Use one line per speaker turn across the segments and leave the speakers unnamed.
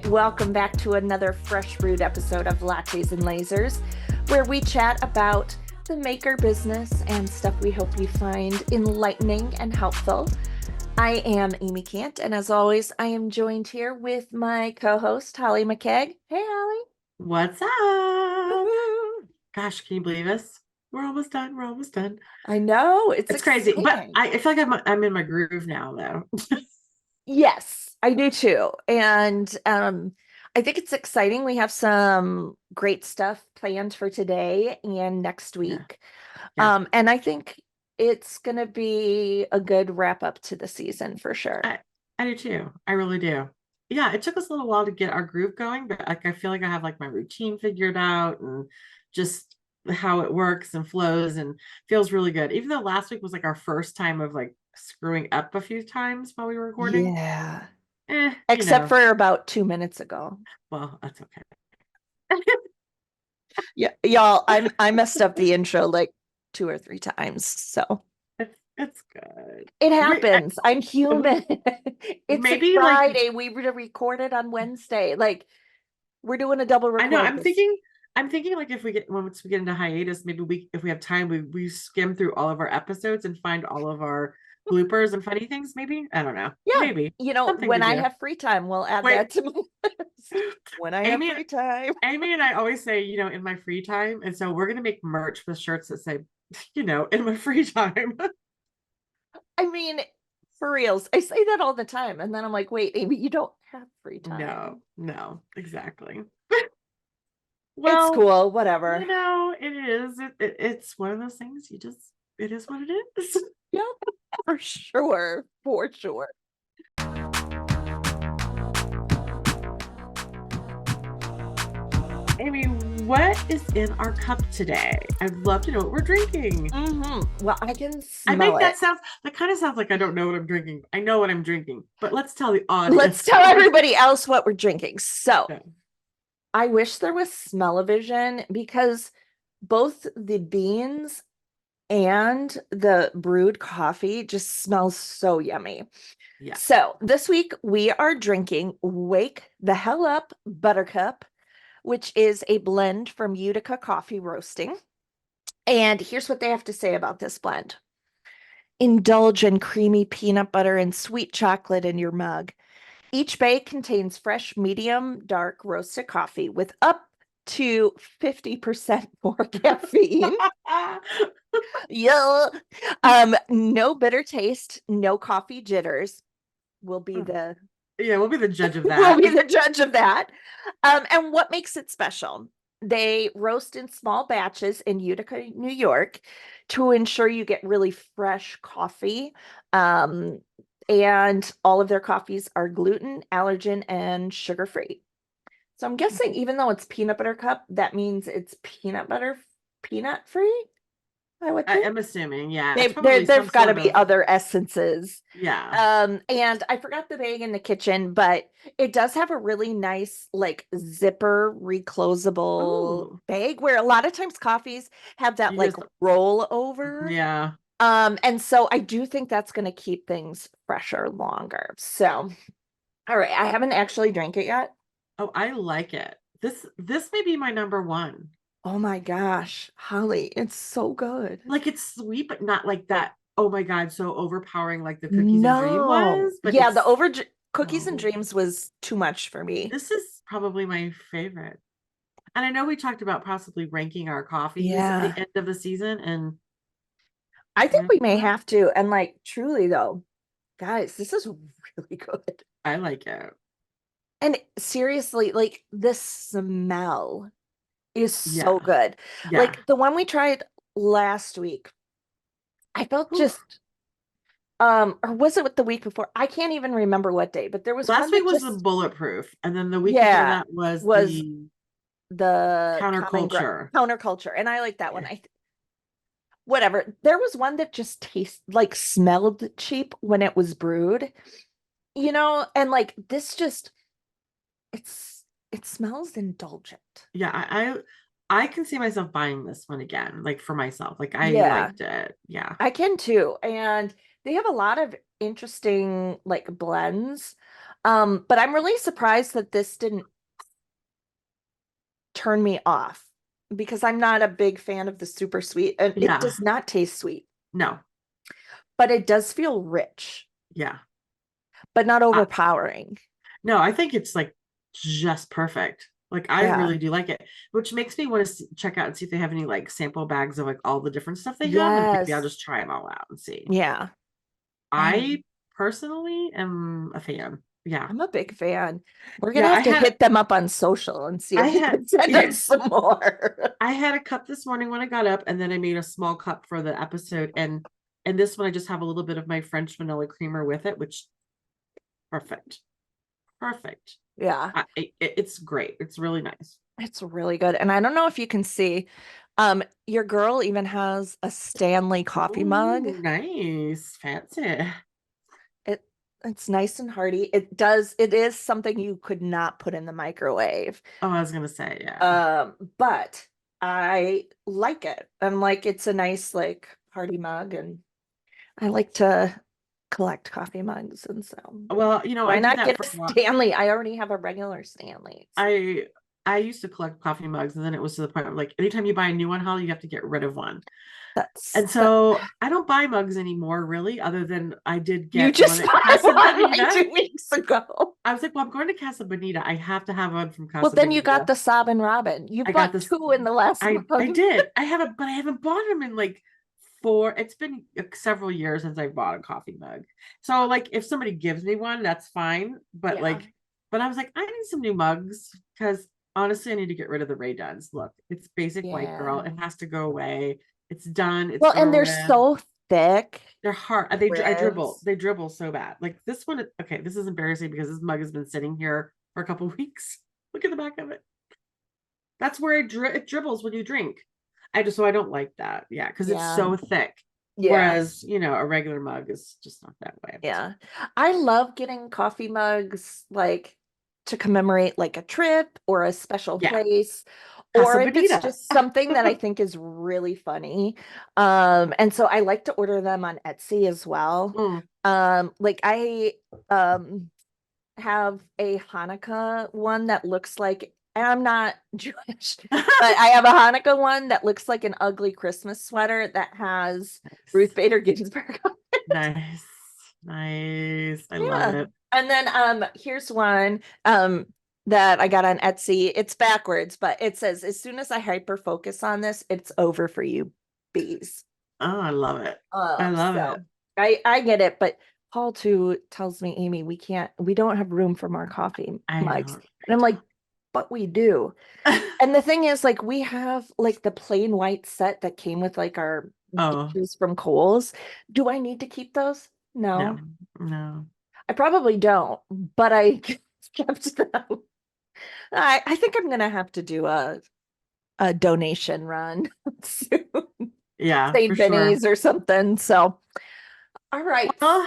Welcome back to another fresh brewed episode of Lattes and Lasers, where we chat about the maker business and stuff we hope you find enlightening and helpful. I am Amy Kant, and as always, I am joined here with my co-host, Holly McCaig. Hey, Holly.
What's up?
Woo-hoo.
Gosh, can you believe us? We're almost done. We're almost done.
I know, it's
Crazy, but
exciting.
I feel like I'm in my groove now, though.
Yes, I do too. And I think it's exciting. We have some great stuff planned for today and next
Yeah,
week.
yeah.
And I think it's going to be a good wrap up to the season for sure.
I do too. I really do. Yeah, it took us a little while to get our groove going, but like I feel like I have like my routine figured out and just how it works and flows and feels really good. Even though last week was like our first time of like screwing up a few times while we were recording.
Yeah.
Eh, you
Except
know,
for about 2 minutes ago.
well, that's okay.
Yeah, y'all, I messed up the intro like 2 or 3 times. So
It's good.
it
Wait,
happens. I'm human. It's a
maybe like
Friday. We were to record it on Wednesday. Like we're doing a double
I know
record
I'm thinking like if we get once we get into hiatus, maybe we if we have time, we skim through all of our episodes and find all of our bloopers and funny things, maybe. I don't know.
Yeah,
Maybe something to
when I
do.
have free time, we'll add
Wait,
that to my list. When I have
Amy
free time.
Amy and I always say, in my free time. And so we're gonna make merch with shirts that say, in my free time.
I mean, for reals, I say that all the time. And then I'm like, wait, Amy, you don't have free
No,
time.
no, exactly.
It's
Well,
cool, whatever.
it is. It's one of those things you just it is what it is.
Yep, for sure. For sure.
Amy, what is in our cup today? I'd love to know what we're drinking.
Well, I can
I make
smell it.
that kind of sounds like I don't know what I'm drinking. I know what I'm drinking, but let's tell the
Let's
audience.
tell everybody else what we're drinking. So
Yeah.
I wish there was smell-o-vision because both the beans and the brewed coffee just smells so yummy.
Yeah.
So this week we are drinking Wake the Hell Up Buttercup, which is a blend from Utica Coffee Roasting. And here's what they have to say about this blend. Indulge in creamy peanut butter and sweet chocolate in your mug. Each bag contains fresh, medium, dark roasted coffee with up to 50% more caffeine. Yeah. No bitter taste, no coffee jitters. Will be the
Yeah, we'll be the judge of
will
that.
be the judge of that. And what makes it special? They roast in small batches in Utica, New York, to ensure you get really fresh coffee. And all of their coffees are gluten, allergen, and sugar free. So I'm guessing even though it's peanut butter cup, that means it's peanut free, I would think.
I'm assuming, yeah, it's
They
probably some
there've got to
sort
be
of
other essences.
yeah.
And I forgot the bag in the kitchen, but it does have a really nice like zipper reclosable
Oh,
bag where a lot of times coffees have that
you
like
just
roll over.
yeah.
And so I do think that's going to keep things fresher longer. So, all right, I haven't actually drank it yet.
Oh, I like it. This may be my number one.
Oh my gosh, Holly, it's so good.
Like it's sweet, but not like that. Oh my God, so overpowering like the cookies and dream
No.
was, but
Yeah, the
it's
over cookies and
so
dreams was too much for me.
this is probably my favorite. And I know we talked about possibly ranking our coffees at the
Yeah.
end of the season, and
I think we may have to. And like truly though, guys, this is really good.
I like it.
And seriously, like the smell is so
Yeah,
good.
yeah.
Like the one we tried last week, I felt
Whew.
just or was it with the week before? I can't even remember what day, but there was one
Last week
that
was the
just
bulletproof, and then the week before
yeah,
that was
was
the
the
counterculture.
counterculture. And I like that one.
Yeah.
Whatever. There was one that just tastes like smelled cheap when it was brewed, and like this just it smells indulgent.
Yeah, I can see myself buying this one again, like for myself. Like I
Yeah,
liked it. Yeah.
I can too. And they have a lot of interesting like blends. But I'm really surprised that this didn't turn me off because I'm not a big fan of the super sweet, and it
Yeah.
does not taste sweet,
No.
but it does feel rich,
Yeah.
but not
I,
overpowering.
no, I think it's like just perfect. Like I
Yeah.
really do like it, which makes me want to check out and see if they have any like sample bags of like all the different stuff they have, and maybe I'll
Yes.
just try them all out and see.
Yeah.
I
Man,
personally am a fan. Yeah.
I'm a big fan. We're gonna
Yeah,
have to hit them up on social and see
I
if they
had
can send
yeah,
us some more.
I had a cup this morning when I got up, and then I made a small cup for the episode, and this one I just have a little bit of my French vanilla creamer with it, which perfect, perfect.
Yeah,
It's great. It's really nice.
it's really good. And I don't know if you can see, your girl even has a Stanley coffee mug.
Ooh, nice, fancy.
It it's nice and hearty. It is something you could not put in the microwave.
Oh, I was gonna say, yeah.
But I like it. And like it's a nice like party mug, and I like to collect coffee mugs, and so
Well, I
why
did
not
that
get
for
a
a while.
Stanley? I already have a regular Stanley.
I I used to collect coffee mugs, and then it was to the point of like anytime you buy a new one, Holly, you have to get rid of one.
That's
And so I don't buy mugs anymore, really, other than I did
You
get one
just
at
bought
Casa
one like
Bonita.
2 weeks ago.
I was like, well, I'm going to Casa Bonita. I have to have one from
Well,
Casa
then you got
Bonita.
the Sob and Robin. You
I got
bought
this.
two in the last
I
month.
did. I haven't, but I haven't bought them in like it's been several years since I bought a coffee mug. So like if somebody gives me one, that's fine. But
Yeah.
like, but I was like, I need some new mugs because honestly, I need to get rid of the Ray Duns. Look, it's basic white girl.
Yeah.
It has to go away. It's done. It's
Well, and
over
they're
with.
so thick.
They're hard. I dribble.
Ribs.
They dribble so bad. Like this one. Okay, this is embarrassing because this mug has been sitting here for a couple weeks. Look at the back of it. That's where it dribbles when you drink. So I don't like that. Yeah, because it's
Yeah.
so thick.
Yeah.
Whereas, a regular mug is just not that way. So,
Yeah. I love getting coffee mugs like to commemorate like a trip or a special
yeah,
place, or
Casa
if it's
Bonita.
just something that I think is really funny. And so I like to order them on Etsy as well.
Mm.
Like I have a Hanukkah one that looks like, and I'm not Jewish, but I have a Hanukkah one that looks like an ugly Christmas sweater that has Ruth Bader Ginsburg.
Nice. Nice. I love
Yeah.
it.
And then here's one that I got on Etsy. It's backwards, but it says, as soon as I hyper focus on this, it's over for you bees.
Oh, I love it. I love it.
So I get it, but Paul too tells me, Amy, we don't have room for more coffee
I
mugs.
know.
And I'm like, but we do. And the thing is, like, we have like the plain white set that came with like our
Oh,
dishes from Kohl's. Do I need to keep those?
no,
No,
no.
I probably don't, but I kept them. I think I'm gonna have to do a donation run soon.
Yeah, for
St.
sure.
Benny's or something. So, all right.
Well,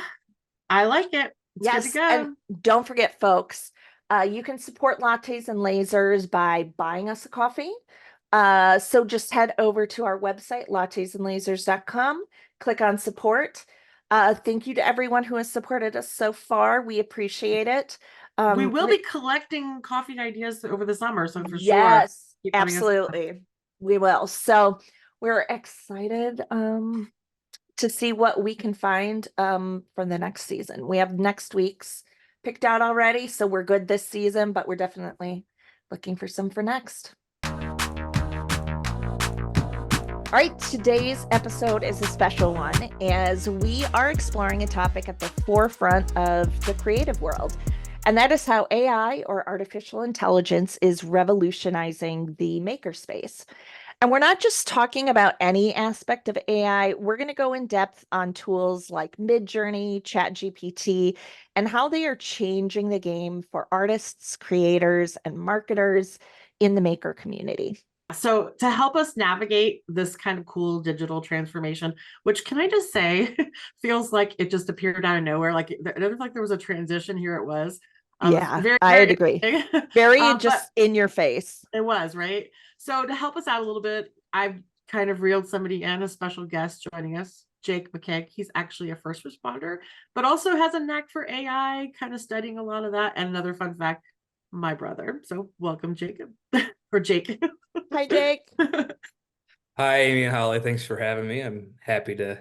I like it. It's good to
Yes, and
go.
don't forget, folks, you can support Lattes and Lasers by buying us a coffee. So just head over to our website, lattesandlasers.com, click on support. Thank you to everyone who has supported us so far. We appreciate it.
We
Um,
will be collecting coffee ideas over the summer, so for sure,
yes,
keep giving us.
absolutely. We will. So we're excited to see what we can find for the next season. We have next week's picked out already, so we're good this season, but we're definitely looking for some for next. All right, today's episode is a special one as we are exploring a topic at the forefront of the creative world, and that is how AI, or artificial intelligence, is revolutionizing the makerspace. And we're not just talking about any aspect of AI. We're going to go in depth on tools like Midjourney, ChatGPT, and how they are changing the game for artists, creators, and marketers in the maker community.
So to help us navigate this kind of cool digital transformation, which can I just say feels like it just appeared out of nowhere. Like it doesn't like there was a transition. Here it was. It was
Yeah,
very,
I'd
very
agree.
interesting.
Very
But
just in your face.
it was right. So to help us out a little bit, I've kind of reeled somebody in, a special guest joining us. Jake McCaig. He's actually a first responder, but also has a knack for AI, kind of studying a lot of that. And another fun fact, my brother. So welcome, Jacob, or Jake.
Hi, Jake.
Hi, Amy and Holly. Thanks for having me. I'm happy to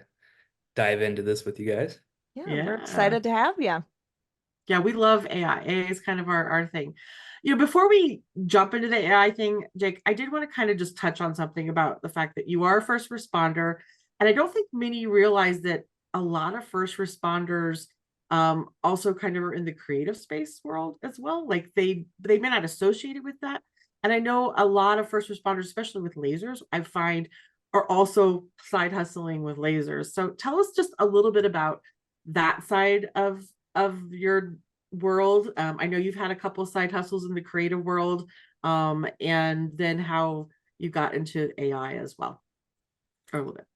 dive into this with you guys.
Yeah, we're
Yeah.
excited to have you.
Yeah, we love AI. AI is kind of our thing. Before we jump into the AI thing, Jake, I did want to kind of just touch on something about the fact that you are a first responder. And I don't think many realize that a lot of first responders also kind of are in the creative space world as well. Like they may not associate it with that. And I know a lot of first responders, especially with lasers, I find are also side hustling with lasers. So tell us just a little bit about that side of your world. I know you've had a couple of side hustles in the creative world, and then how you got into AI as well, or a little bit.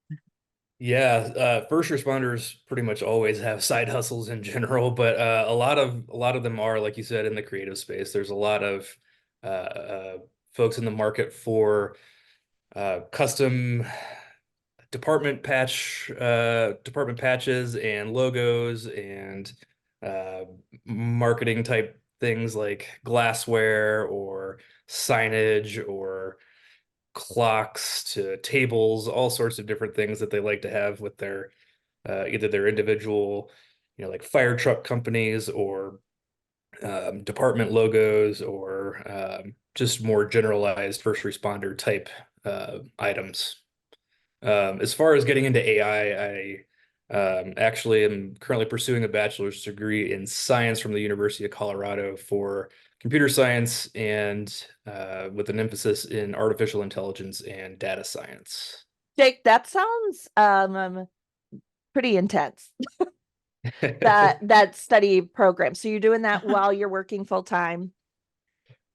Yeah, first responders pretty much always have side hustles in general, but a lot of them are, like you said, in the creative space. There's a lot of folks in the market for custom department patches and logos and uh, marketing type things like glassware or signage or clocks to tables, all sorts of different things that they like to have with their either their individual, like fire truck companies or department logos or just more generalized first responder type items. As far as getting into AI, I actually am currently pursuing a bachelor's degree in science from the University of Colorado for computer science and with an emphasis in artificial intelligence and data science.
Jake, that sounds pretty intense. That study program. So you're doing that while you're working full time.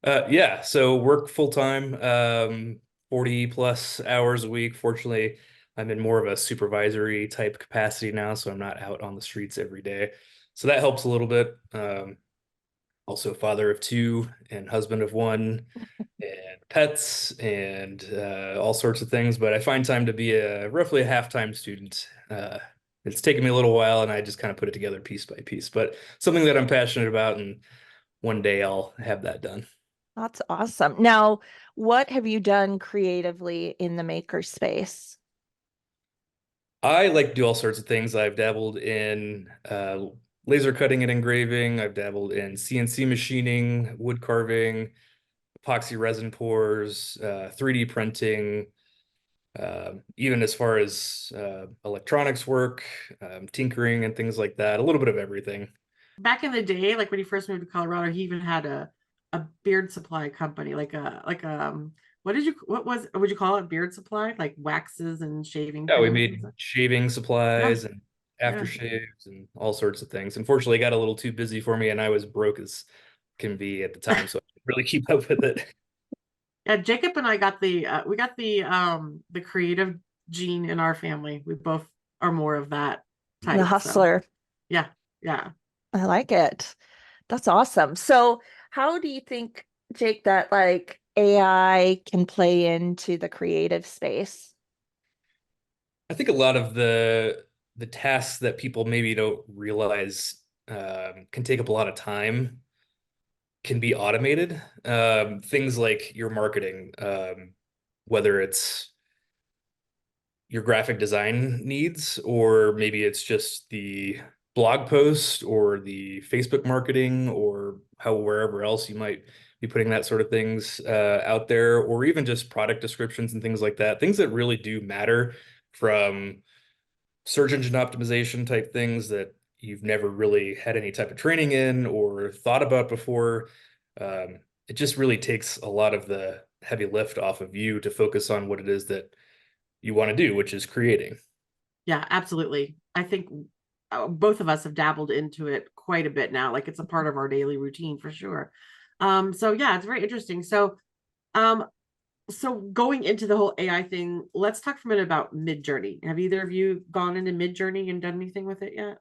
Yeah, so work full time, 40 plus hours a week. Fortunately, I'm in more of a supervisory type capacity now, so I'm not out on the streets every day. So that helps a little bit. Also father of two and husband of one and pets and all sorts of things. But I find time to be roughly a half-time student. It's taken me a little while, and I just kind of put it together piece by piece. But something that I'm passionate about, and one day I'll have that done.
That's awesome. Now, what have you done creatively in the maker space?
I like to do all sorts of things. I've dabbled in laser cutting and engraving. I've dabbled in CNC machining, wood carving, epoxy resin pours, 3D printing, even as far as electronics work, tinkering and things like that. A little bit of everything.
Back in the day, like when he first moved to Colorado, he even had a beard supply company, what would you call it? Beard supply, like waxes and shaving
Yeah, we
things and
made
stuff.
shaving
Yeah,
supplies and
yeah.
aftershaves and all sorts of things. Unfortunately, it got a little too busy for me, and I was broke as can be at the time, so I didn't really keep up with it.
Yeah, Jacob and I got the creative gene in our family. We both are more of that
The
type. So
hustler.
yeah, yeah.
I like it. That's awesome. So, how do you think, Jake, that like AI can play into the creative space?
I think a lot of the tasks that people maybe don't realize can take up a lot of time can be automated. Things like your marketing, whether it's your graphic design needs, or maybe it's just the blog post or the Facebook marketing or how wherever else you might be putting that sort of things out there, or even just product descriptions and things like that. Things that really do matter from search engine optimization type things that you've never really had any type of training in or thought about before. It just really takes a lot of the heavy lift off of you to focus on what it is that you want to do, which is creating.
Yeah, absolutely. I think both of us have dabbled into it quite a bit now. Like it's a part of our daily routine for sure. So yeah, it's very interesting. Um, so going into the whole AI thing, let's talk for a minute about Midjourney. Have either of you gone into Midjourney and done anything with it yet?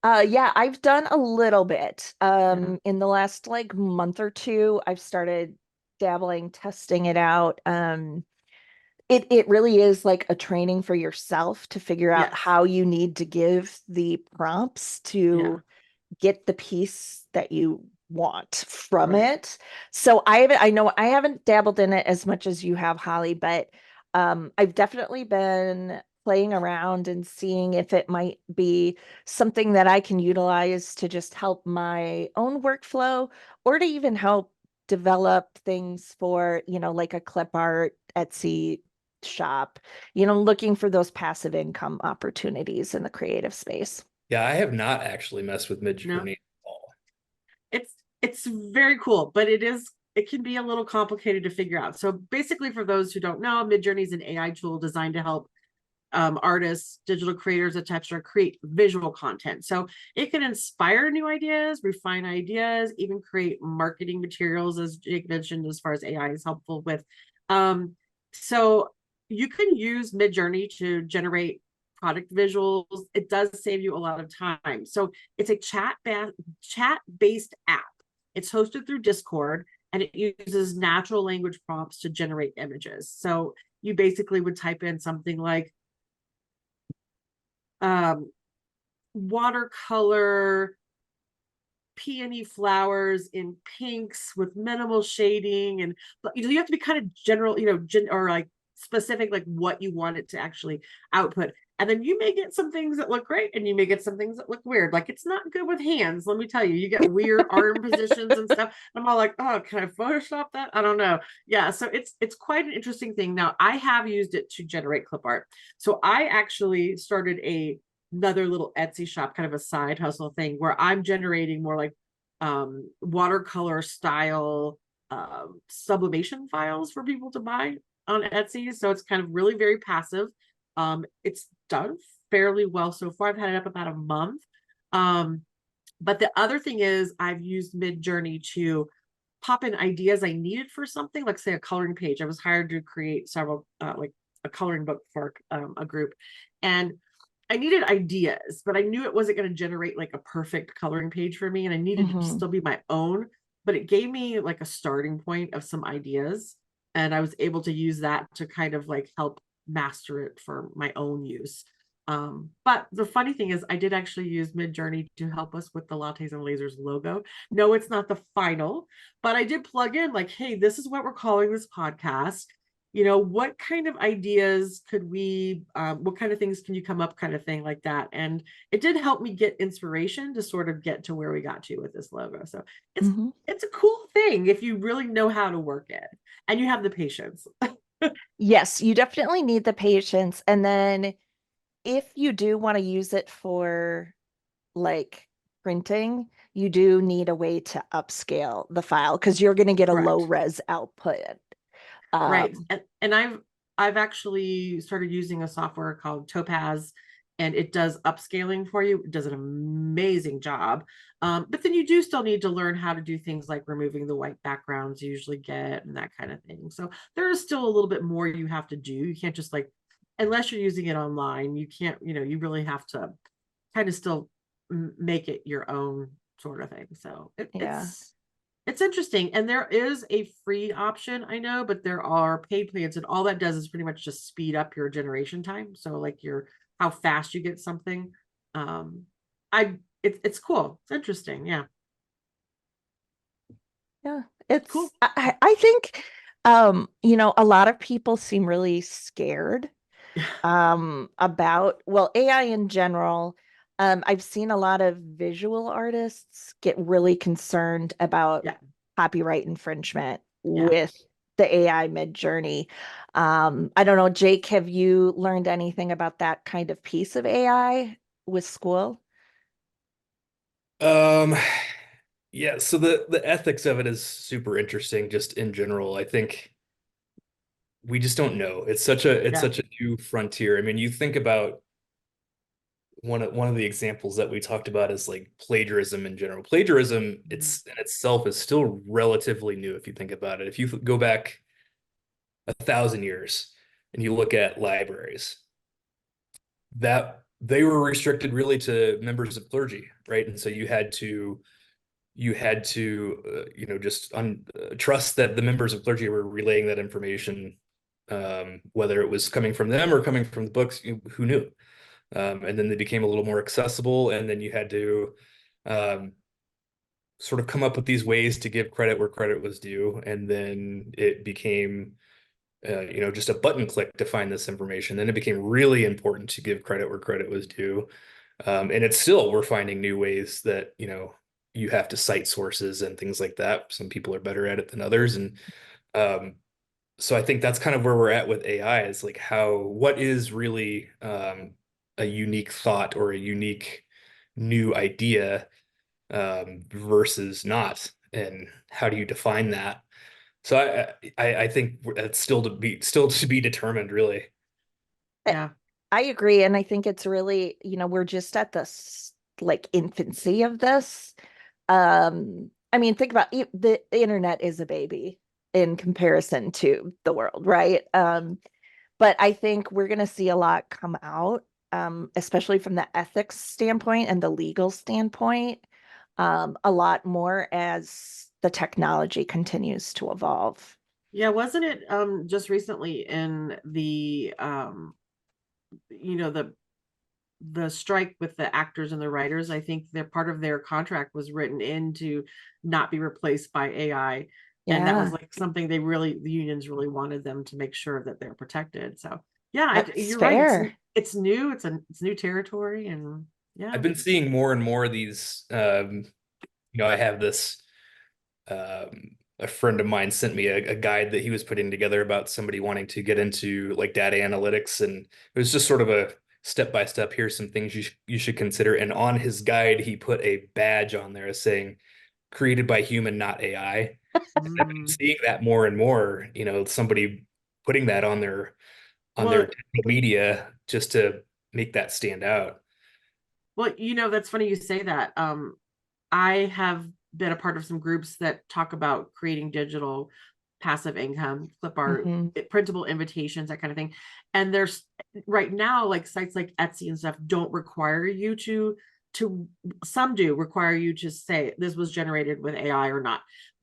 Yeah, I've done a little bit.
Yeah.
In the last like month or two, I've started dabbling, testing it out. It really is like a training for yourself to figure out
Yes.
how you need to give the prompts
Yeah.
to get the piece that you want from
Right.
it. So I know I haven't dabbled in it as much as you have, Holly, but I've definitely been playing around and seeing if it might be something that I can utilize to just help my own workflow or to even help develop things for, like a clip art Etsy shop, looking for those passive income opportunities in the creative space.
Yeah, I have not actually messed with
No,
Midjourney at all.
it's very cool, but it can be a little complicated to figure out. So basically, for those who don't know, Midjourney is an AI tool designed to help artists, digital creators, etc., create visual content. So it can inspire new ideas, refine ideas, even create marketing materials, as Jake mentioned, as far as AI is helpful with. So you can use Midjourney to generate product visuals. It does save you a lot of time. So it's a chat-based app. It's hosted through Discord, and it uses natural language prompts to generate images. So you basically would type in something like um, watercolor peony flowers in pinks with minimal shading, and but you have to be kind of general, or like specific, like what you want it to actually output. And then you may get some things that look great, and you may get some things that look weird. Like, it's not good with hands, let me tell you. You get weird arm positions and stuff. I'm all like, oh, can I Photoshop that? I don't know. Yeah, so it's quite an interesting thing. Now, I have used it to generate clip art. So I actually started another little Etsy shop, kind of a side hustle thing, where I'm generating more like watercolor style sublimation files for people to buy on Etsy. So it's kind of really very passive. It's done fairly well so far. I've had it up about a month. But the other thing is, I've used Midjourney to pop in ideas I needed for something, like say a coloring page. I was hired to create several, like a coloring book for a group, and I needed ideas, but I knew it wasn't going to generate like a perfect coloring page for me, and I needed it to
Mhm.
still be my own. But it gave me like a starting point of some ideas, and I was able to use that to kind of like help master it for my own use. But the funny thing is, I did actually use Midjourney to help us with the Lattes and Lasers logo. No, it's not the final, but I did plug in like, hey, this is what we're calling this podcast. What kind of ideas could we, what kind of things can you come up, kind of thing like that. And it did help me get inspiration to sort of get to where we got to with this logo. So it's
Mhm.
it's a cool thing if you really know how to work it and you have the patience.
Yes, you definitely need the patience. And then if you do want to use it for like printing, you do need a way to upscale the file because you're going to get a low
Correct.
res output.
Right.
Um,
And I've actually started using a software called Topaz, and it does upscaling for you. It does an amazing job. But then you do still need to learn how to do things like removing the white backgrounds you usually get and that kind of thing. So there is still a little bit more you have to do. You can't just like, unless you're using it online, you can't, you really have to kind of still make it your own sort of thing. So
yeah.
it's interesting. And there is a free option, I know, but there are paid plans, and all that does is pretty much just speed up your generation time. So like your how fast you get something. Um it's cool. It's interesting. Yeah.
Yeah.
Cool.
I think a lot of people seem really scared about, well, AI in general. I've seen a lot of visual artists get really concerned about
Yeah.
copyright infringement
Yeah.
with the AI Midjourney. I don't know, Jake, have you learned anything about that kind of piece of AI with school?
Um, yeah, so the ethics of it is super interesting just in general. I think we just don't know. It's
Yeah.
such a new frontier. I mean, you think about one of the examples that we talked about is like plagiarism in general. Plagiarism it's in itself is still relatively new if you think about it. If you go back 1,000 years and you look at libraries, that they were restricted really to members of clergy, right? And so you had to just trust that the members of clergy were relaying that information whether it was coming from them or coming from the books, who knew? And then they became a little more accessible, and then you had to um, sort of come up with these ways to give credit where credit was due, and then it became just a button click to find this information. Then it became really important to give credit where credit was due. And it's still, we're finding new ways that, you have to cite sources and things like that. Some people are better at it than others. And um, so I think that's kind of where we're at with AI, is like what is really a unique thought or a unique new idea versus not, and how do you define that? So I think that's still to be determined, really.
I
Yeah.
I agree. And I think it's really, we're just at this like infancy of this. I mean, think about the internet is a baby in comparison to the world, right? But I think we're going to see a lot come out, especially from the ethics standpoint and the legal standpoint, a lot more as the technology continues to evolve.
Yeah, wasn't it just recently in the the strike with the actors and the writers? I think they're part of their contract was written in to not be replaced by AI. And that was
Yeah,
like something the unions really wanted them to make sure that they're protected. So yeah,
that's
you're right.
fair.
It's new. It's new territory, and yeah,
I've been seeing more and more of these. I have this. A friend of mine sent me a guide that he was putting together about somebody wanting to get into like data analytics, and it was just sort of a step by step. Here's some things you should consider. And on his guide, he put a badge on there saying "created by human, not AI." I've been
mm.
seeing that more and more. Somebody putting that on their
Well,
digital media just to make that stand out.
that's funny you say that. I have been a part of some groups that talk about creating digital passive income, clip art,
Hmm.
printable invitations, that kind of thing. And there's right now, like sites like Etsy and stuff don't require you to some do require you to say this was generated with AI or not.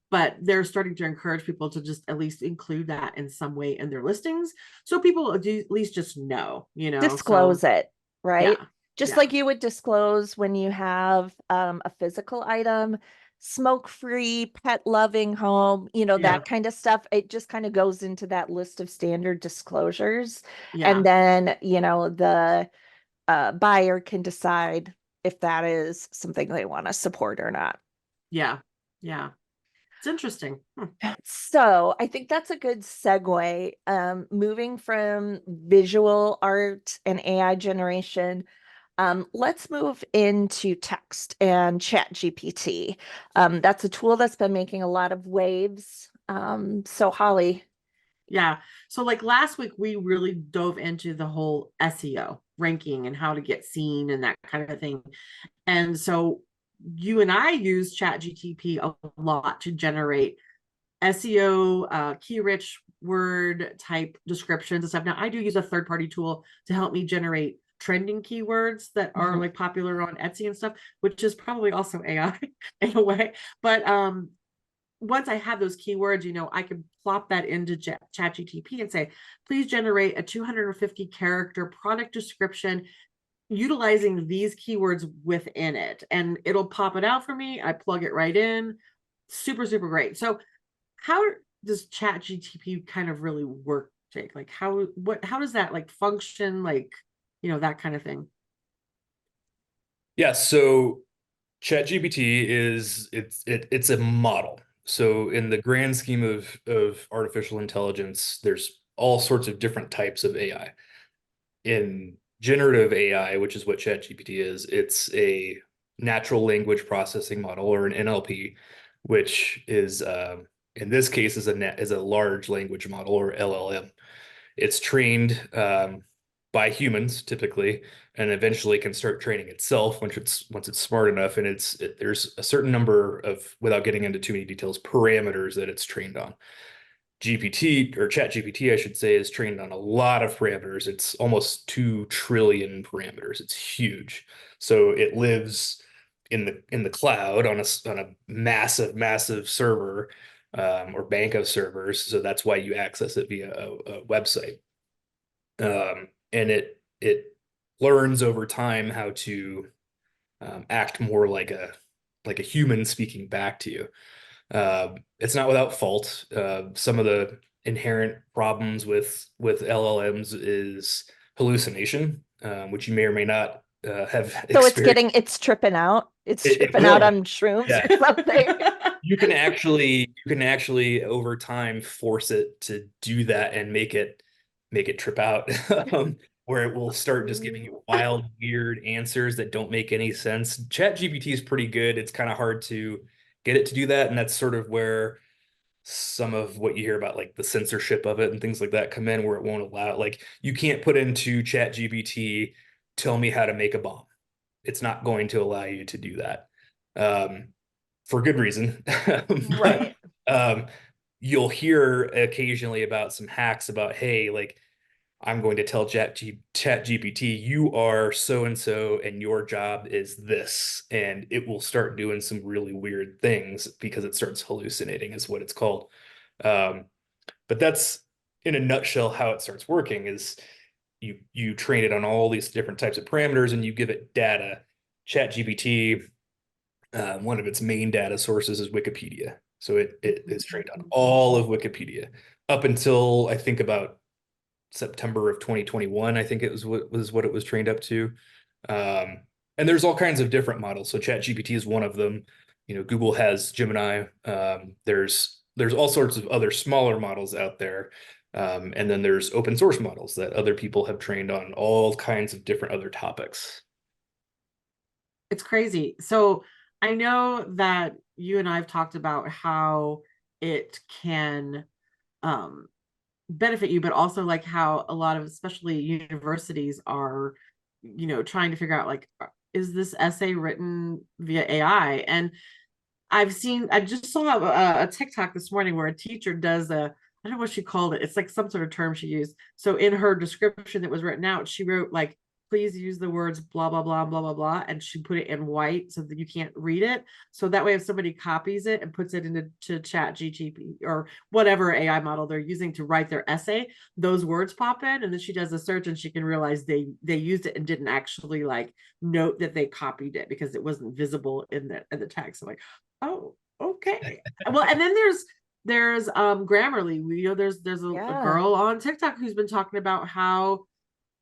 But they're starting to encourage people to just at least include that in some way in their listings. So people at least just know,
Disclose
So
it, right?
yeah,
Just
yeah,
like you would disclose when you have a physical item, smoke-free, pet-loving home,
yeah,
that kind of stuff. It just kind of goes into that list of standard disclosures. And
yeah,
then, the buyer can decide if that is something they want to support or not.
yeah, yeah. It's interesting.
So I think that's a good segue. Moving from visual art and AI generation, let's move into text and ChatGPT. That's a tool that's been making a lot of waves. So Holly,
Yeah. So like last week, we really dove into the whole SEO ranking and how to get seen and that kind of thing. And so you and I use ChatGPT a lot to generate SEO, key rich word type descriptions and stuff. Now I do use a third party tool to help me generate trending keywords that are
Mhm.
like popular on Etsy and stuff, which is probably also AI in a way. But once I have those keywords, I can plop that into ChatGPT and say, please generate a 250 character product description utilizing these keywords within it. And it'll pop it out for me. I plug it right in. Super, super great. So how does ChatGPT kind of really work, Jake? Like how does that like function, like, that kind of thing?
Yeah, so ChatGPT it's a model. So in the grand scheme of artificial intelligence, there's all sorts of different types of AI. In generative AI, which is what ChatGPT is, it's a natural language processing model, or an NLP, which is in this case is a large language model, or LLM. It's trained by humans typically, and eventually can start training itself once it's smart enough. And there's a certain number of, without getting into too many details, parameters that it's trained on. GPT, or ChatGPT, I should say, is trained on a lot of parameters. It's almost 2 trillion parameters. It's huge. So it lives in the cloud on a massive, massive server. or bank of servers. So that's why you access it via a website. And it learns over time how to act more like a human speaking back to you. It's not without fault. Some of the inherent problems with LLMs is hallucination, which you may or may not have
So
experienced.
it's tripping out. It's
It
tripping out
will.
on shrooms
Yeah.
or something.
You can actually over time force it to do that and make it trip out. Where it will start just giving you wild, weird answers that don't make any sense. ChatGPT is pretty good. It's kind of hard to get it to do that, and that's sort of where some of what you hear about like the censorship of it and things like that come in, where it won't allow, like, you can't put into ChatGPT, tell me how to make a bomb. It's not going to allow you to do that. For good reason. But
Right.
you'll hear occasionally about some hacks about, hey, like, I'm going to tell ChatGPT, you are so and so, and your job is this, and it will start doing some really weird things because it starts hallucinating, is what it's called. Um, but that's in a nutshell how it starts working. Is you train it on all these different types of parameters, and you give it data. ChatGPT, one of its main data sources is Wikipedia, so it is trained on all of Wikipedia up until I think about September of 2021, I think it was what it was trained up to. Um, and there's all kinds of different models. So ChatGPT is one of them. Google has Gemini. There's all sorts of other smaller models out there. And then there's open source models that other people have trained on all kinds of different other topics.
It's crazy. So I know that you and I have talked about how it can um, benefit you, but also like how a lot of, especially universities, are, trying to figure out like, is this essay written via AI? And I just saw a TikTok this morning where a teacher does I don't know what she called it. It's like some sort of term she used. So in her description that was written out, she wrote like, please use the words blah, blah, blah, blah, blah, blah. And she put it in white so that you can't read it. So that way, if somebody copies it and puts it into ChatGPT or whatever AI model they're using to write their essay, those words pop in. And then she does a search and she can realize they used it and didn't actually like note that they copied it because it wasn't visible in the text. I'm like, oh, okay. Well, and then there's Grammarly. There's a
Yeah.
girl on TikTok who's been talking about how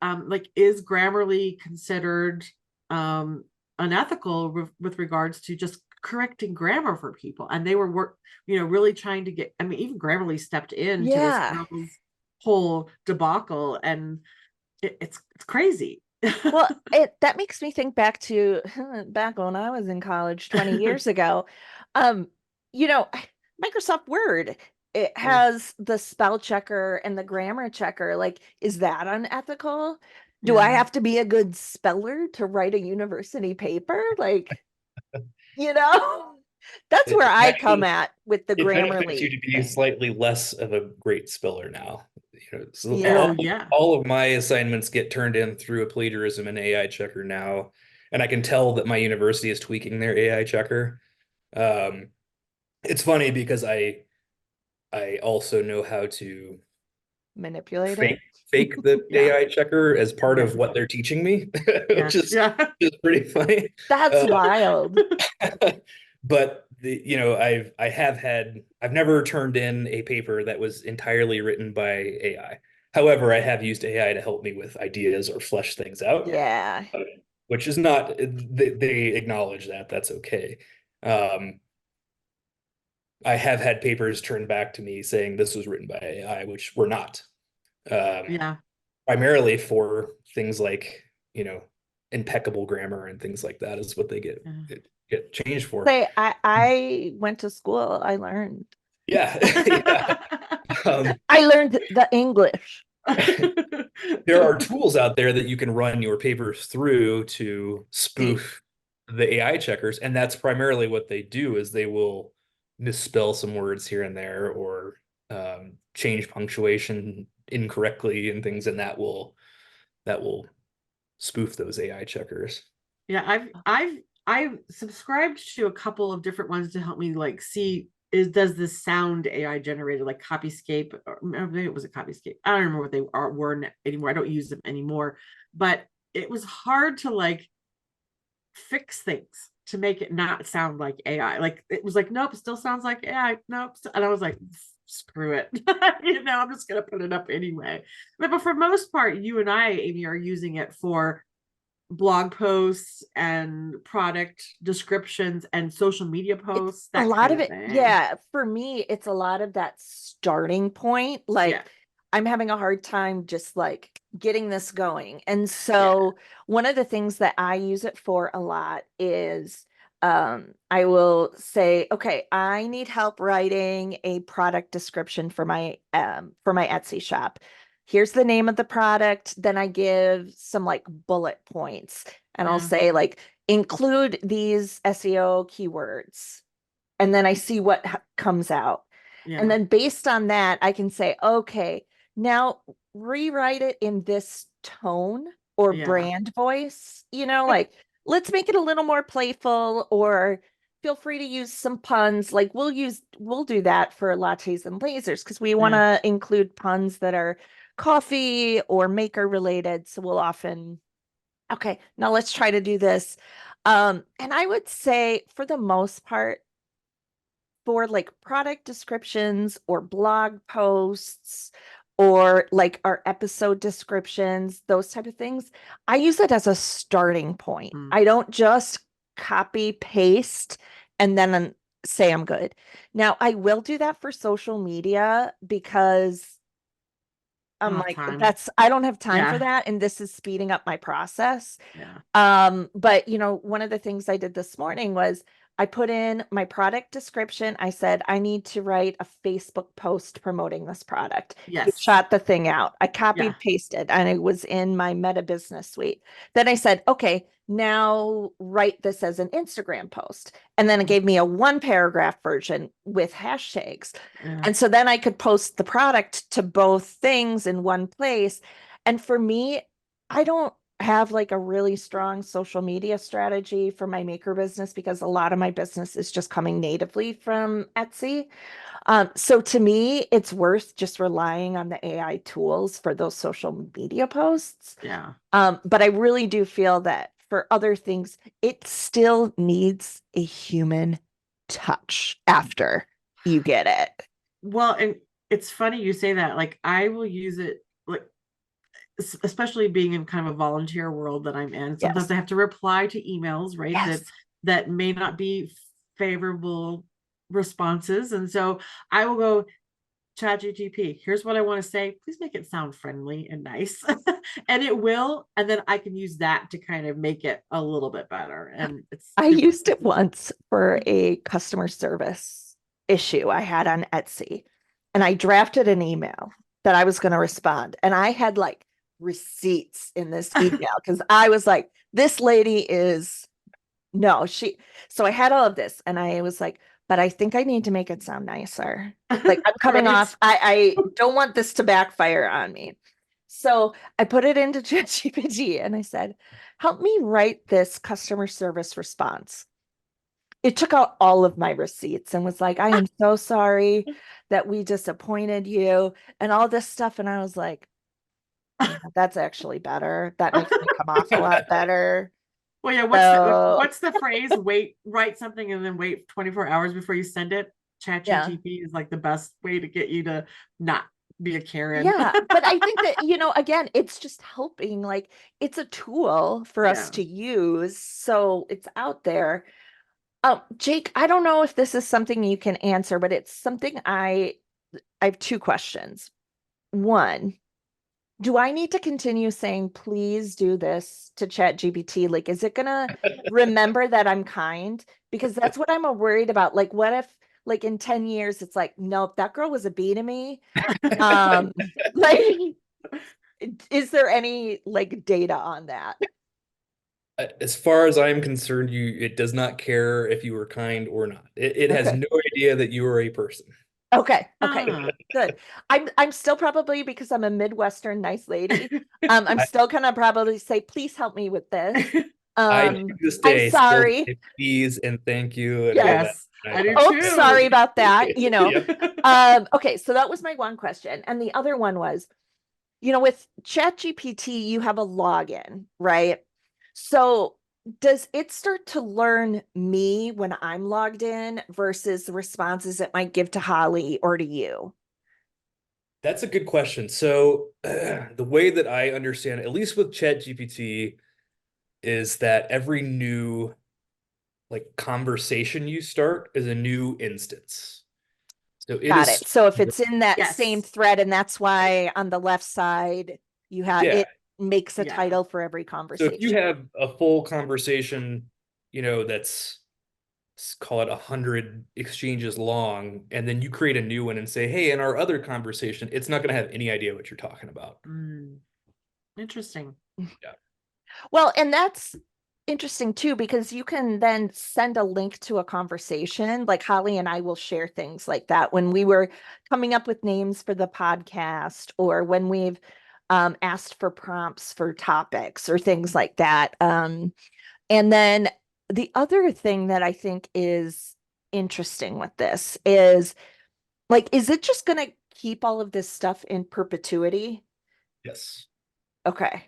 like, is Grammarly considered unethical with regards to just correcting grammar for people? And they were really trying to get, I mean, even Grammarly stepped into this
Yeah.
girl's whole debacle, and it's crazy.
Well, that makes me think back to back when I was in college 20 years ago. Um, you know, Microsoft Word, it has the spell checker and the grammar checker. Like, is that unethical? Do I
Yeah.
have to be a good speller to write a university paper? Like, you know, that's
It,
where
it
I come
actually
at with the
it benefits you
Grammarly
to be
thing.
slightly less of a great speller now. So
Yeah.
Oh
all,
yeah.
all of my assignments get turned in through a plagiarism and AI checker now, and I can tell that my university is tweaking their AI checker. Um, it's funny because I also know how to
Manipulate it.
fake fake the
Yeah.
AI checker as part
Yeah.
of what they're teaching me,
Yeah.
which is
Yeah.
just pretty funny.
That's
Uh,
wild.
but I've never turned in a paper that was entirely written by AI. However, I have used AI to help me with ideas or flesh things out,
Yeah.
which is not, they acknowledge that that's okay. Um, I have had papers turned back to me saying this was written by AI, which were not. Um,
Yeah.
Primarily for things like, impeccable grammar and things like that is what they get
Yeah.
get changed for.
Say, I went to school. I learned.
Yeah. Yeah. Um,
I learned the English.
there are tools out there that you can run your papers through to
See,
spoof the AI checkers, and that's primarily what they do is they will misspell some words here and there, or change punctuation incorrectly and things, and that will spoof those AI checkers.
yeah, I've subscribed to a couple of different ones to help me like see does this sound AI generated, like Copyscape, or maybe it was a Copyscape. I don't remember what they were anymore. I don't use them anymore, but it was hard to like fix things to make it not sound like AI. Like it was like, nope, it still sounds like AI. Nope. And I was like, screw it. I'm just gonna put it up anyway. But for most part, you and I, Amy, are using it for blog posts and product descriptions and social media
It's
posts,
a
that
lot
kind
of
of
it.
thing.
Yeah, for me, it's a lot of that starting point.
Yeah.
Like, I'm having a hard time just like getting this going. And
Yeah.
so, one of the things that I use it for a lot is I will say, okay, I need help writing a product description for my Etsy shop. Here's the name of the product. Then I give some like bullet points and I'll
Yeah.
say like include these SEO keywords, and then I see what comes out. And
Yeah.
then based on that, I can say, okay, now rewrite it in this tone or
Yeah.
brand voice, like let's make it a little more playful, or feel free to use some puns. Like we'll do that for lattes and lasers because we want
Yeah.
to include puns that are coffee or maker related. So we'll often, okay, now let's try to do this. And I would say for the most part, for like product descriptions or blog posts or like our episode descriptions, those type of things, I use it as a starting point.
Mm.
I don't just copy paste and then say I'm good. Now, I will do that for social media because
I don't
I'm
have
like,
time.
I don't have time for
Yeah.
that. And this is speeding up my process.
Yeah.
But one of the things I did this morning was I put in my product description. I said, I need to write a Facebook post promoting this product. You
Yes.
shot the thing out. I
Yeah.
copied, pasted, and it was in my Meta Business Suite. Then I said, okay, now write this as an Instagram post. And then it gave me a 1 paragraph version with hashtags.
Yeah.
And so then I could post the product to both things in one place. And for me, I don't have like a really strong social media strategy for my maker business because a lot of my business is just coming natively from Etsy. So to me, it's worth just relying on the AI tools for those social media posts.
Yeah.
But I really do feel that for other things, it still needs a human touch after you get it.
Well, and it's funny you say that. Like I will use it like especially being in kind of a volunteer world that I'm in. Sometimes
Yes.
I have to reply to emails, right? That
Yes.
that may not be favorable responses. And so I will go, ChatGPT, here's what I want to say. Please make it sound friendly and nice. And it will. And then I can use that to kind of make it a little bit better. And it's
I
super
used it once for a customer service issue I had on Etsy, and I drafted an email that I was going to respond. And I had like receipts in this email because I was like, this lady is no, so I had all of this and I was like, but I think I need to make it sound nicer. Like I'm coming
right.
off, I don't want this to backfire on me. So I put it into ChatGPT and I said, help me write this customer service response. It took out all of my receipts and was like, I am so sorry that we disappointed you and all this stuff. And I was like, yeah, that's actually better. That makes me come off a lot better.
Well, yeah,
So
what's the phrase? Wait, write something and then wait 24 hours before you send it.
yeah.
ChatGPT is like the best way to get you to not be a Karen.
Yeah, but I think that, again, it's just helping. Like, it's a tool for us
Yeah.
to use. So it's out there. Jake, I don't know if this is something you can answer, but it's something I have 2 questions. One, do I need to continue saying, please do this to ChatGPT? Like, is it gonna remember that I'm kind? Because that's what I'm worried about. Like, what if, like, in 10 years, it's like, nope, that girl was a bee to me. Um, like, is there any like data on that?
As far as I'm concerned, it does not care if you were kind or not. It has
Okay.
no idea that you are a person.
Okay. Okay.
Ah.
Good. I'm still probably because I'm a Midwestern nice lady. I'm
I,
still gonna probably say, please help me with this.
I
Um,
to this
I'm
day still
sorry.
say please and thank you and all
Yes.
that.
Yes,
when
I do
talk to
Oops,
too.
sorry
ChatGPT.
about that, you know.
Yep.
Okay, so that was my one question. And the other one was, you know, with ChatGPT, you have a login, right? So does it start to learn me when I'm logged in versus the responses it might give to Holly or to you?
That's a good question. So the way that I understand, at least with ChatGPT, is that every new like conversation you start is a new instance. So it
Got
is,
it. So if it's in that same
Yes.
thread, and that's why on the left side you have
yeah.
it makes a
Yeah.
title for every
So if you
conversation.
have a full conversation, that's call it 100 exchanges long, and then you create a new one and say, hey, in our other conversation, it's not going to have any idea what you're talking about.
Mm, interesting.
Yeah.
Well, and that's interesting too, because you can then send a link to a conversation. Like Holly and I will share things like that when we were coming up with names for the podcast or when we've asked for prompts for topics or things like that. And then the other thing that I think is interesting with this is like, is it just going to keep all of this stuff in perpetuity?
Yes.
Okay.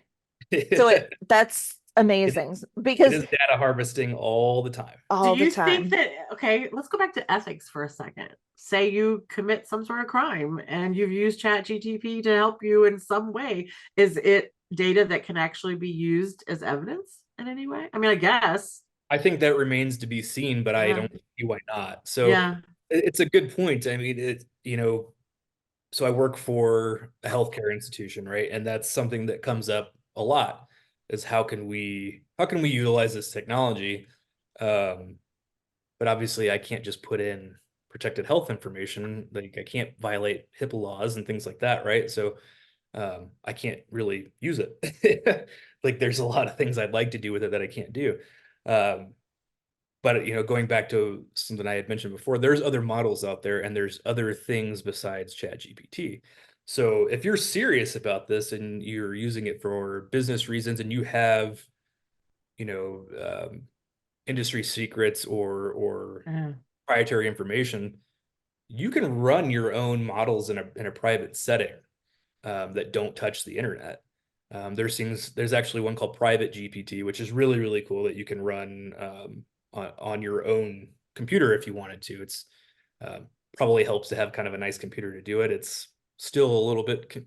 So
it,
that's amazing
it
because
is data harvesting all the time.
Do
all the
you think
time.
that, okay, let's go back to ethics for a second. Say you commit some sort of crime and you've used ChatGPT to help you in some way. Is it data that can actually be used as evidence in any way? I mean, I guess.
I think that remains to be seen, but I
Yeah.
don't see why not. So
Yeah.
it's a good point. I mean, so I work for a healthcare institution, right? And that's something that comes up a lot is how can we utilize this technology? Um, but obviously I can't just put in protected health information. Like I can't violate HIPAA laws and things like that, right? So I can't really use it. Like there's a lot of things I'd like to do with it that I can't do. Um, but going back to something I had mentioned before, there's other models out there and there's other things besides ChatGPT. So if you're serious about this and you're using it for business reasons and you have, you know, industry secrets or
Uh,
proprietary information, you can run your own models in a private setting that don't touch the internet. There's actually one called Private GPT, which is really, really cool that you can run on your own computer if you wanted to. It's uh, probably helps to have kind of a nice computer to do it. It's still a little bit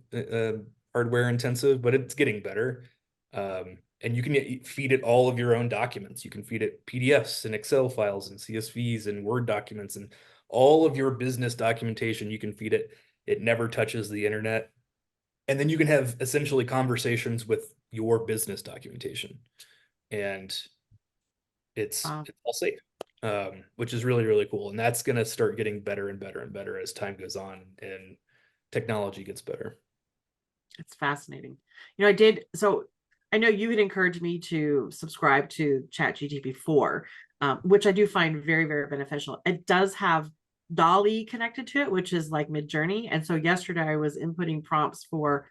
hardware intensive, but it's getting better. And you can feed it all of your own documents. You can feed it PDFs and Excel files and CSVs and Word documents and all of your business documentation. You can feed it. It never touches the internet. And then you can have essentially conversations with your business documentation. And
wow.
it's all safe, which is really, really cool. And that's going to start getting better and better and better as time goes on and technology gets better.
It's fascinating. I did. So I know you had encouraged me to subscribe to ChatGPT before, which I do find very, very beneficial. It does have Dolly connected to it, which is like Midjourney. And so yesterday I was inputting prompts for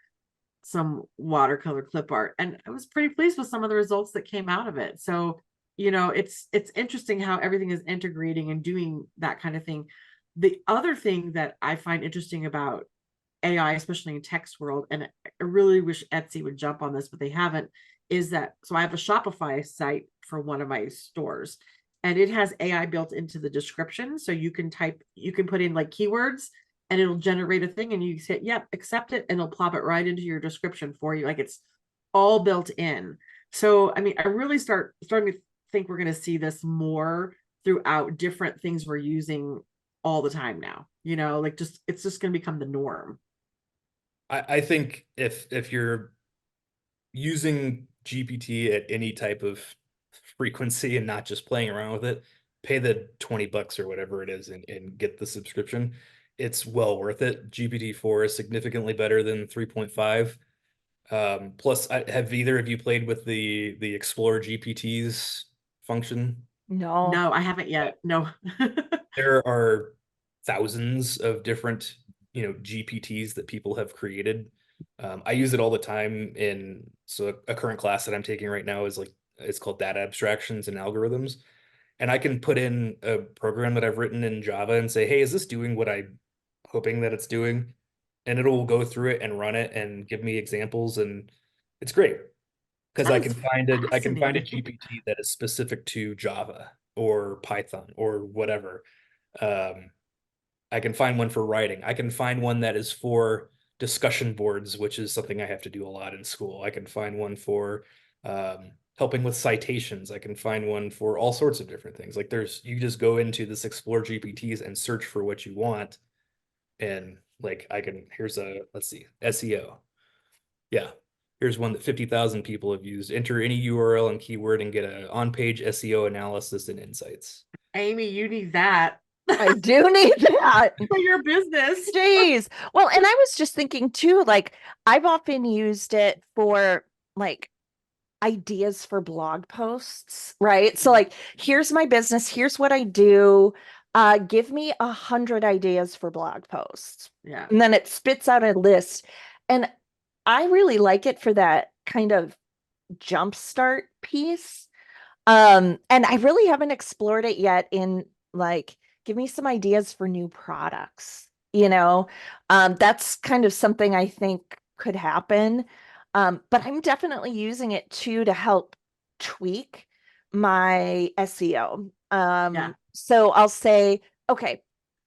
some watercolor clip art, and I was pretty pleased with some of the results that came out of it. So, it's interesting how everything is integrating and doing that kind of thing. The other thing that I find interesting about AI, especially in text world, and I really wish Etsy would jump on this, but they haven't, is that so I have a Shopify site for one of my stores, and it has AI built into the description. So you can put in like keywords and it'll generate a thing and you say, yep, accept it, and it'll plop it right into your description for you. Like it's all built in. So I mean, I really starting to think we're gonna see this more throughout different things we're using all the time now. Like it's just gonna become the norm.
I think if you're using GPT at any type of frequency and not just playing around with it, pay the $20 or whatever it is and get the subscription. It's well worth it. GPT-4 is significantly better than 3.5. Plus, have either of you played with the Explore GPT's function?
No.
No, I haven't yet. No.
There are thousands of different, GPTs that people have created. I use it all the time so a current class that I'm taking right now is like It's called data abstractions and algorithms. And I can put in a program that I've written in Java and say, hey, is this doing what I'm hoping that it's doing? And it'll go through it and run it and give me examples. And it's great because
That
I
is
can find a
fascinating.
GPT that is specific to Java or Python or whatever. Um, I can find one for writing. I can find one that is for discussion boards, which is something I have to do a lot in school. I can find one for helping with citations. I can find one for all sorts of different things. Like you just go into this Explore GPTs and search for what you want. And like let's see, SEO. Yeah. Here's one that 50,000 people have used. Enter any URL and keyword and get a on-page SEO analysis and insights.
Amy, you need that
I do need that.
for your business.
Jeez. Well, and I was just thinking too, like I've often used it for like ideas for blog posts, right? So like, here's my business, here's what I do. Give me 100 ideas for blog posts.
Yeah.
And then it spits out a list. And I really like it for that kind of jumpstart piece. And I really haven't explored it yet in like, give me some ideas for new products, you know? That's kind of something I think could happen. But I'm definitely using it too to help tweak my SEO.
Yeah.
So I'll say, okay,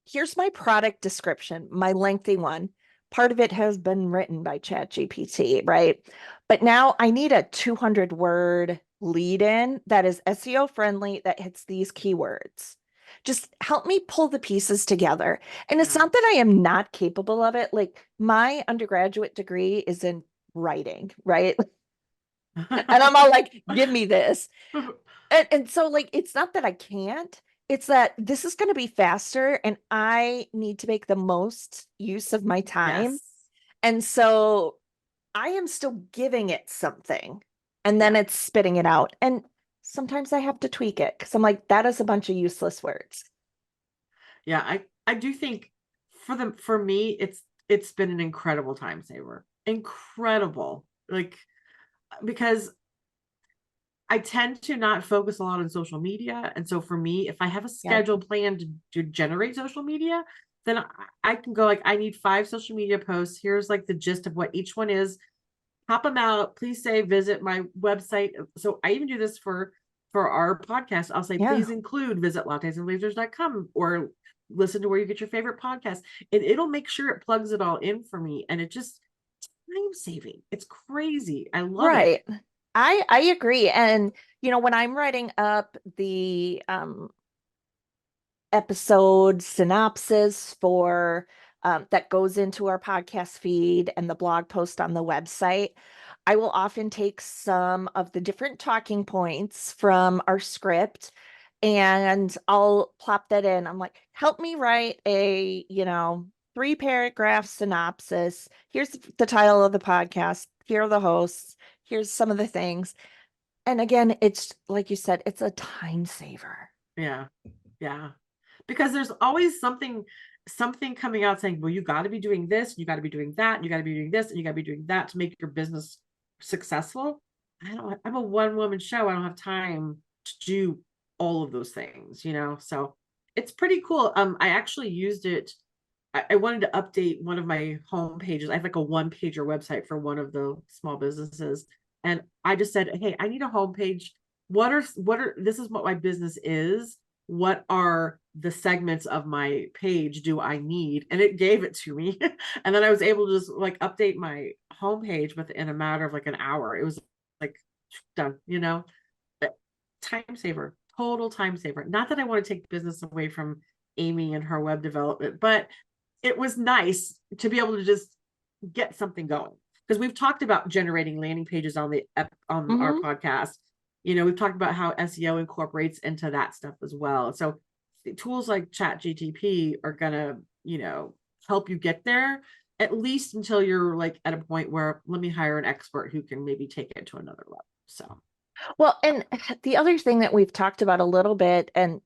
here's my product description, my lengthy one. Part of it has been written by ChatGPT, right? But now I need a 200 word lead in that is SEO friendly that hits these keywords. Just help me pull the pieces together. And it's
Yeah.
not that I am not capable of it. Like my undergraduate degree is in writing, right? And I'm all like, give me this. And so like it's not that I can't, it's that this is going to be faster and I need to make the most use of my time.
Yes.
And so I am still giving it something and then
Yeah.
it's spitting it out. And sometimes I have to tweak it because I'm like, that is a bunch of useless words.
Yeah, I do think for me it's been an incredible time saver. Incredible. Like because I tend to not focus a lot on social media. And so for me, if I have a
Yeah.
schedule planned to generate social media, then I can go like, I need 5 social media posts. Here's like the gist of what each one is. Pop them out. Please say visit my website. So I even do this for our podcast. I'll say,
Yeah.
please include visit lattesandlasers.com or listen to where you get your favorite podcast. And it'll make sure it plugs it all in for me. And it just time saving. It's crazy. I love it.
Right. I agree. And you know, when I'm writing up the episode synopsis for that goes into our podcast feed and the blog post on the website, I will often take some of the different talking points from our script and I'll plop that in. I'm like, help me write a, 3 paragraph synopsis. Here's the title of the podcast. Here are the hosts. Here's some of the things. And again, it's like you said, it's a time saver.
Yeah. Yeah. Because there's always something coming out saying, well, you got to be doing this, you got to be doing that, and you got to be doing this, and you got to be doing that to make your business successful. I'm a one-woman show. I don't have time to do all of those things, so it's pretty cool. I actually used it. I wanted to update one of my home pages. I have like a 1-pager website for one of the small businesses. And I just said, hey, I need a home page. This is what my business is. What are the segments of my page do I need? And it gave it to me. And then I was able to just like update my homepage within a matter of like an hour. It was like done, time saver, total time saver. Not that I want to take business away from Amy and her web development, but it was nice to be able to just get something going. Because we've talked about generating landing pages on our podcast. We've talked about how SEO incorporates into that stuff as well. So tools like ChatGPT are gonna, help you get there, at least until you're like at a point where let me hire an expert who can maybe take it to another level. So
Well, and the other thing that we've talked about a little bit, and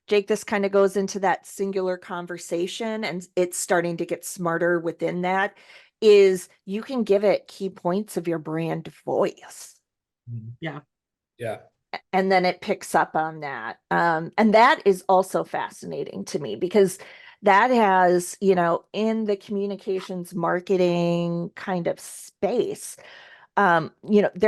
Jake, this kind of goes into that singular conversation and it's starting to get smarter within that, is you can give it key points of your brand voice.
yeah.
Yeah.
and then it picks up on that. And that is also fascinating to me because that has, in the communications marketing kind of space, there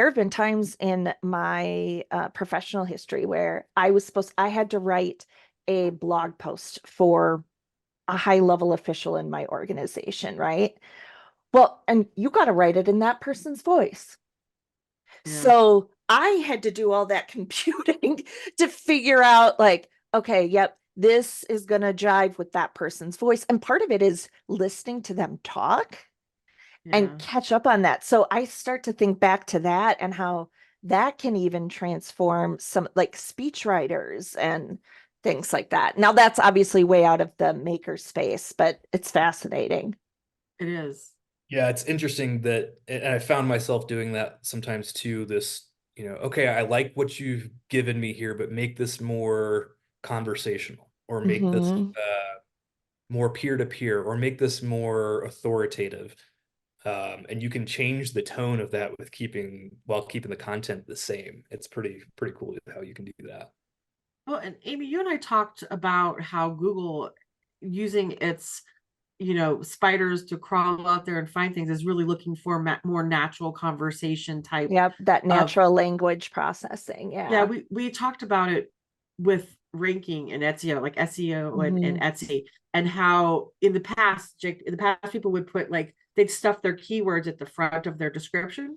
have been times in my professional history where I had to write a blog post for a high level official in my organization, right? Well, and you got to write it in that person's voice.
Yeah.
So I had to do all that computing to figure out, like, okay, yep, this is going to jive with that person's voice. And part of it is listening to them talk and
Yeah.
catch up on that. So I start to think back to that and how that can even transform some like speech writers and things like that. Now that's obviously way out of the maker space, but it's fascinating.
It is.
Yeah, it's interesting that, and I found myself doing that sometimes too. This, okay, I like what you've given me here, but make this more conversational, or make this
Hmm.
more peer-to-peer, or make this more authoritative. And you can change the tone of that while keeping the content the same. It's pretty cool how you can do that.
Well, and Amy, you and I talked about how Google using its, spiders to crawl out there and find things is really looking for more natural conversation type
Yep, that
of.
natural language processing.
Yeah,
Yeah.
we talked about it with ranking and SEO, like SEO and
Hmm.
Etsy, and how in the past, Jake, people would put like they'd stuff their keywords at the front of their description,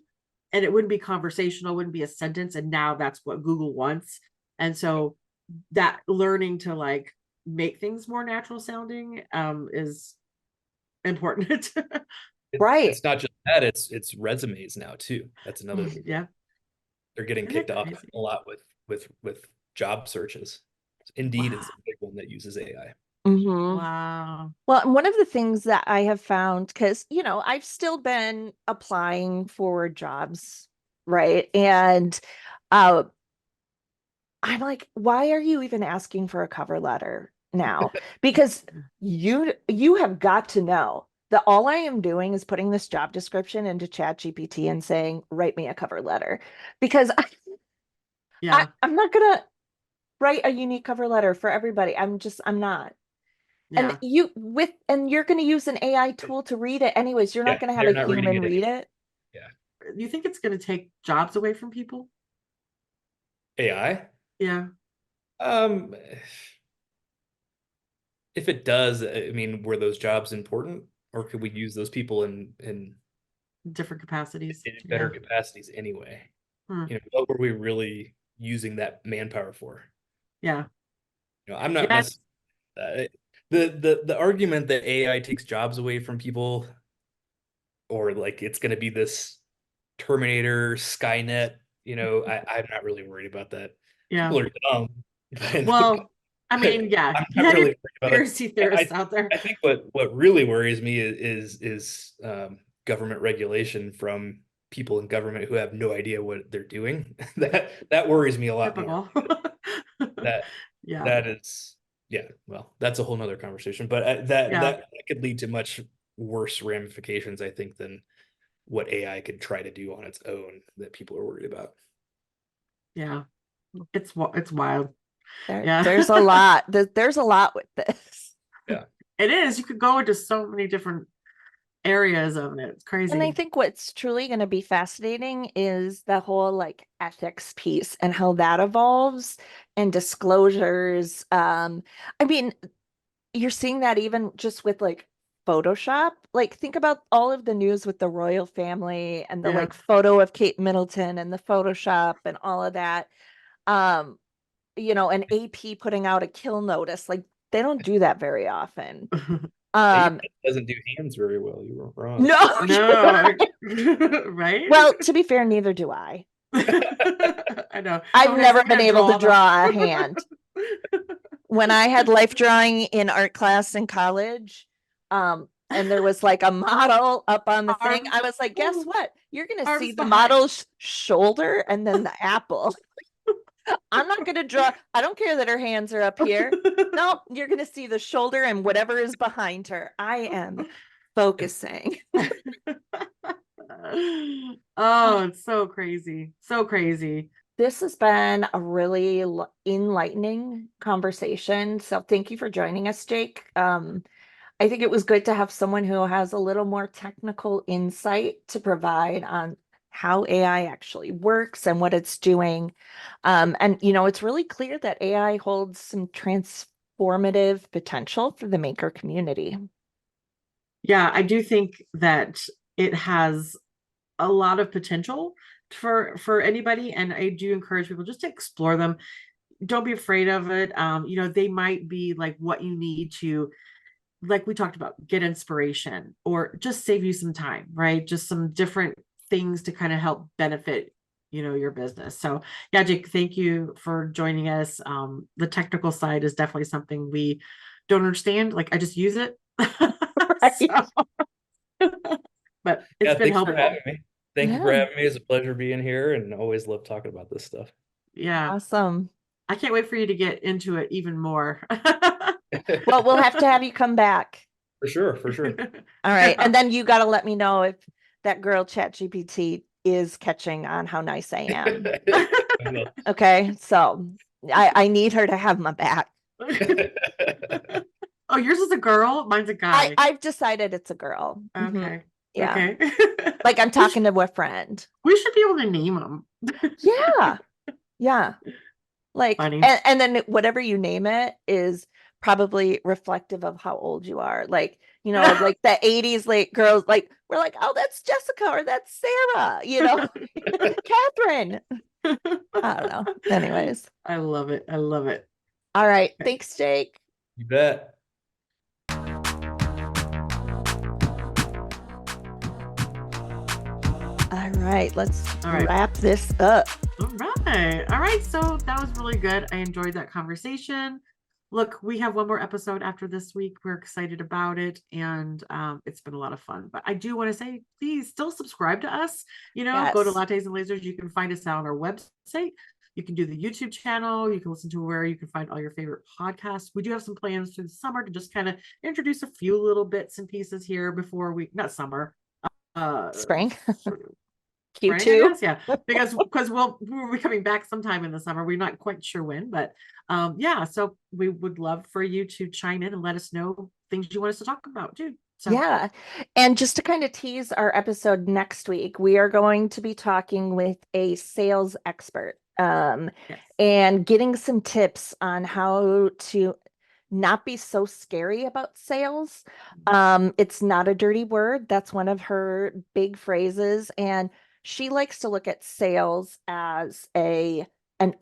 and it wouldn't be conversational, wouldn't be a sentence, and now that's what Google wants. And so that learning to like make things more natural sounding is important.
Right.
It's not just that, it's resumes now too. That's another big one.
Yeah,
They're getting
isn't it
kicked off
crazy?
a lot with job searches. Indeed is
Wow.
a big one that uses AI.
Hmm.
Wow.
Well, and one of the things that I have found, because, I've still been applying for jobs, right? And uh, I'm like, why are you even asking for a cover letter now? Because you have got to know that all I am doing is putting this job description into ChatGPT and saying, write me a cover letter. Because
Yeah,
I'm not gonna write a unique cover letter for everybody. I'm not. And
yeah.
you're going to use an AI tool to read it anyways. You're not
Yeah,
going to have
they're
a
not reading
human
it
read
anymore.
it.
Yeah.
You think it's going to take jobs away from people?
AI?
Yeah,
Um, if it does, I mean, were those jobs important, or could we use those people
different capacities.
in better
Yeah.
capacities anyway?
Hmm.
What were we really using that manpower for?
Yeah.
I'm not
Yeah.
necessarily the argument that AI takes jobs away from people, or like it's going to be this Terminator, Skynet. I'm not really worried about that.
Yeah.
People are dumb,
Well, I
but
mean, yeah,
I'm
you
not
have your
really worried about it.
conspiracy theorists
I
out there.
I think what really worries me is government regulation from people in government who have no idea what they're doing. That worries me a lot more.
Typical.
That
Yeah.
that is Yeah, well, that's a whole nother conversation. But that
Yeah.
that could lead to much worse ramifications, I think, than what AI could try to do on its own that people are worried about.
Yeah. It's wild.
There,
Yeah.
there's a lot. There's a lot with this.
Yeah.
It is. You could go into so many different areas of it. It's
And I
crazy.
think what's truly going to be fascinating is the whole like ethics piece and how that evolves and disclosures. I mean, you're seeing that even just with like Photoshop. Like, think about all of the news with the royal family and the
Yeah.
like photo of Kate Middleton and the Photoshop and all of that. Um, an AP putting out a kill notice. Like, they don't do that very often.
Dave
Um,
doesn't do hands very well. You were wrong.
no,
No. Right?
well, to be fair, neither do I.
I know.
I've
Someone has
never
to
been
hand
able to
draw them.
draw a hand. When I had life drawing in art class in college, and there was like a model up on the thing,
Arms,
I was like, guess what? You're gonna see
arms
the
behind.
model's shoulder and then the apple. I'm not gonna draw, I don't care that her hands are up here. No, you're gonna see the shoulder and whatever is behind her. I am focusing.
Oh, it's so crazy. So crazy.
this has been a really enlightening conversation. So thank you for joining us, Jake. I think it was good to have someone who has a little more technical insight to provide on how AI actually works and what it's doing. And, it's really clear that AI holds some transformative potential for the maker community.
Yeah, I do think that it has a lot of potential for anybody, and I do encourage people just to explore them. Don't be afraid of it. They might be like what you need to, like we talked about, get inspiration or just save you some time, right? Just some different things to kind of help benefit, your business. So yeah, Jake, thank you for joining us. The technical side is definitely something we don't understand. Like, I just use it.
Right.
But it's been
thanks
helpful.
for having me. Thank you for
Yeah.
having me. It's a pleasure being here, and always love talking about this stuff.
Yeah.
Awesome.
I can't wait for you to get into it even more.
Well, we'll have to have you come back.
For sure, for sure.
All right. And then you got to let me know if that girl ChatGPT is catching on how nice I am.
I will.
Okay. So I need her to have my back.
Oh, yours is a girl? Mine's a guy.
I've decided it's a girl. Mhm.
Okay.
Yeah.
Okay.
Like I'm talking to a friend.
We should be able to name them.
Yeah. Yeah. Like,
Funny.
and then whatever you name it is probably reflective of how old you are. Like, like the 80s late girls, like we're like, oh, that's Jessica or that's Sarah, Catherine. I don't know. Anyways.
I love it. I love it.
All right.
Okay.
Thanks, Jake.
You bet.
All right. Let's
All right.
wrap this up.
All right. All right. So that was really good. I enjoyed that conversation. Look, we have one more episode after this week. We're excited about it, and it's been a lot of fun. But I do want to say, please still subscribe to us. Go to
Yes.
Lattes and Lasers. You can find us on our website. You can do the YouTube channel. You can listen to where you can find all your favorite podcasts. We do have some plans through the summer to just kind of introduce a few little bits and pieces here before not summer,
Spring.
spring, I
Q2.
guess. Yeah, because we'll be coming back sometime in the summer. We're not quite sure when, but yeah. So we would love for you to chime in and let us know things you want us to talk about too. So
Yeah. And just to kind of tease our episode next week, we are going to be talking with a sales expert,
yes.
and getting some tips on how to not be so scary about sales. It's not a dirty word. That's one of her big phrases. And she likes to look at sales as an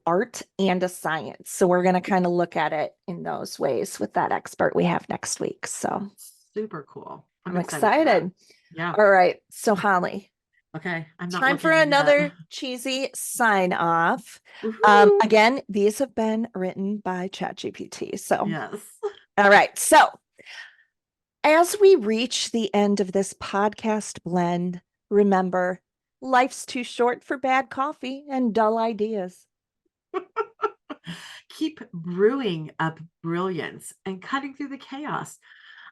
art and a science. So we're going to kind of look at it in those ways with that expert we have next week. So
Super cool.
I'm
excited for that.
excited.
Yeah.
All right. So Holly,
Okay. I'm not
time for
looking at
another cheesy sign off.
Woohoo.
Again, these have been written by ChatGPT. So,
Yes.
all right. So, as we reach the end of this podcast blend, remember, life's too short for bad coffee and dull ideas.
Keep brewing up brilliance and cutting through the chaos.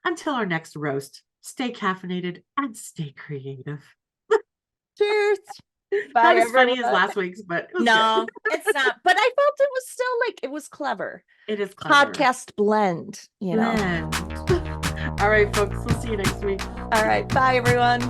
Until our next roast, stay caffeinated and stay creative.
Cheers.
Not
Bye,
as funny as
everyone.
last week's, but it was
No,
good.
it's not. But I felt it was still it was clever.
It is clever.
Podcast blend,
Blend. All right, folks. We'll see you next week.
All right. Bye, everyone.